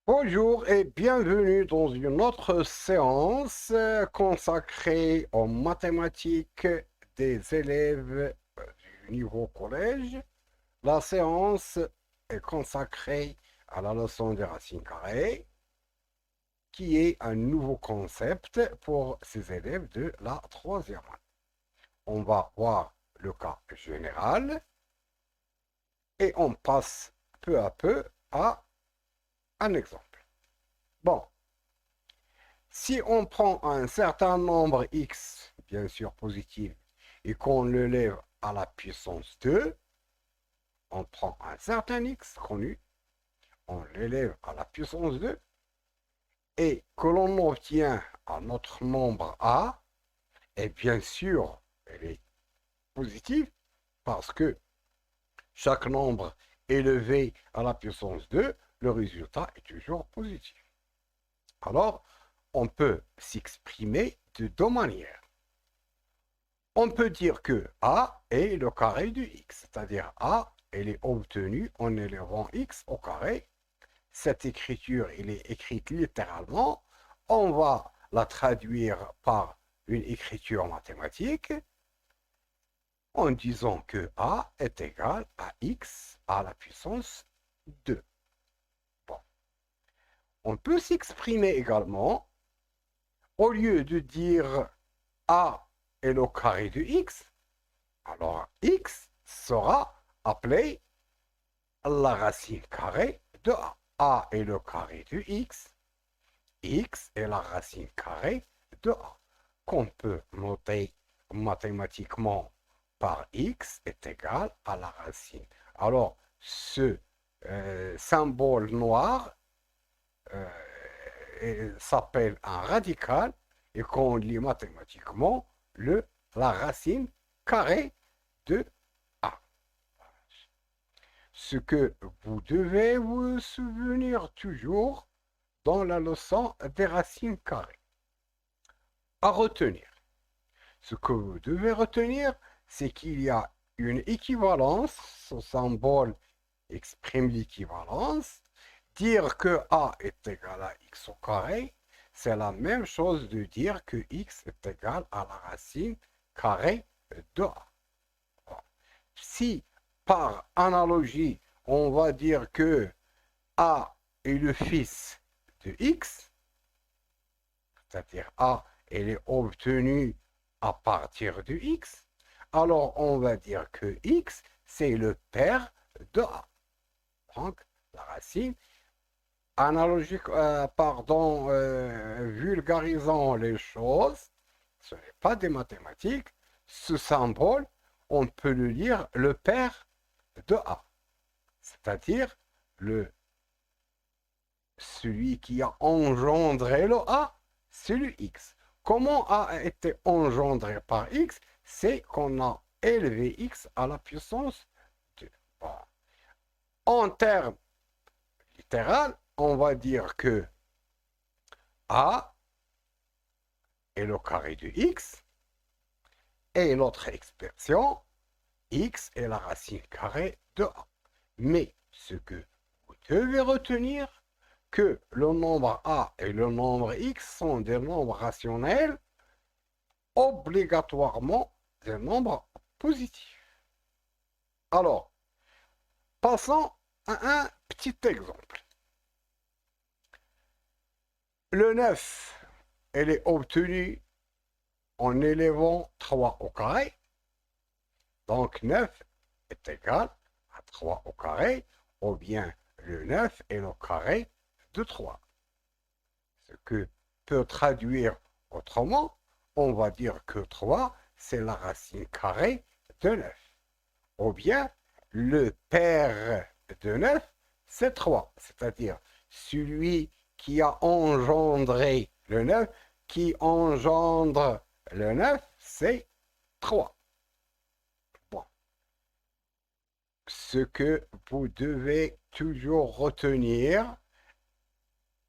Bonjour et bienvenue dans une autre séance consacrée aux mathématiques des élèves du niveau collège. La séance est consacrée à la leçon des racines carrées, qui est un nouveau concept pour ces élèves de la troisième année. On va voir le cas général et on passe peu à peu à un exemple. Bon, si on prend un certain nombre x, bien sûr positif, et qu'on le lève à la puissance 2, on prend un certain x connu, on l'élève à la puissance 2, et que l'on obtient un autre nombre a, et bien sûr, elle est positive, parce que chaque nombre élevé à la puissance 2, le résultat est toujours positif. Alors, on peut s'exprimer de deux manières. On peut dire que a est le carré de x, c'est-à-dire a, elle est obtenue en élevant x au carré. Cette écriture, elle est écrite littéralement. On va la traduire par une écriture mathématique en disant que a est égal à x à la puissance 2. Bon. On peut s'exprimer également, au lieu de dire a est le carré de x, alors x sera appelé la racine carrée de a. A est le carré de x est la racine carrée de a, qu'on peut noter mathématiquement par x est égal à la racine. Alors, ce symbole noir s'appelle un radical et qu'on lit mathématiquement la racine carrée de a. Ce que vous devez vous souvenir toujours dans la leçon des racines carrées. À retenir. Ce que vous devez retenir, c'est qu'il y a une équivalence. Ce symbole exprime l'équivalence. Dire que a est égal à x au carré, c'est la même chose de dire que x est égal à la racine carrée de a. Si, par analogie, on va dire que a est le fils de x, c'est-à-dire a, elle est obtenue à partir de x, alors on va dire que x, c'est le père de a. Donc, la racine analogique, vulgarisant les choses, ce n'est pas des mathématiques, ce symbole, on peut le lire le père de a, c'est-à-dire celui qui a engendré le a, c'est le x. Comment a été engendré par x? C'est qu'on a élevé x à la puissance 2. Bon. En termes littéraux, on va dire que a est le carré de x et l'autre expression, x est la racine carrée de a. Mais ce que vous devez retenir, que le nombre a et le nombre x sont des nombres rationnels, obligatoirement des nombres positifs. Alors, passons à un petit exemple. Le 9, elle est obtenue en élevant 3 au carré. Donc 9 est égal à 3 au carré, ou bien le 9 est le carré de 3. Ce que peut traduire autrement, on va dire que 3, c'est la racine carrée de 9. Ou bien, le père de 9, c'est 3. C'est-à-dire, celui qui a engendré le 9, qui engendre le 9, c'est 3. Bon. Ce que vous devez toujours retenir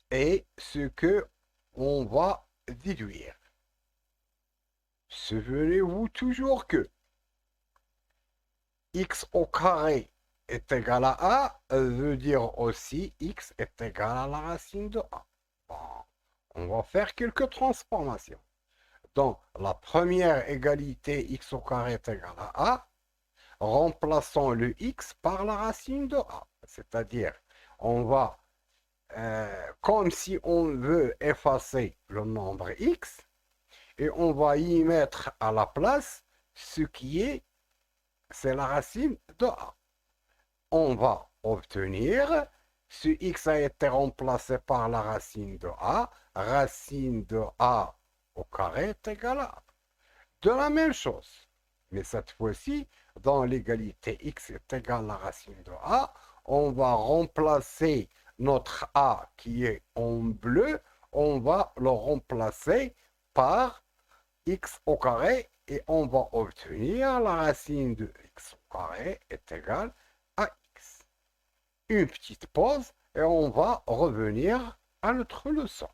est ce que on va déduire. Souvenez-vous toujours que x au carré est égal à A veut dire aussi x est égal à la racine de A. Bon, on va faire quelques transformations. Donc, la première égalité x au carré est égal à A. Remplaçons le x par la racine de A. C'est-à-dire, on va, comme si on veut effacer le nombre x, et on va y mettre à la place ce qui est, c'est la racine de A. On va obtenir, ce x a été remplacé par la racine de A au carré est égal à A. De la même chose, mais cette fois-ci, dans l'égalité x est égal à la racine de A, on va remplacer notre A qui est en bleu, on va le remplacer par x au carré et on va obtenir la racine de x au carré est égale à x. Une petite pause et on va revenir à notre leçon.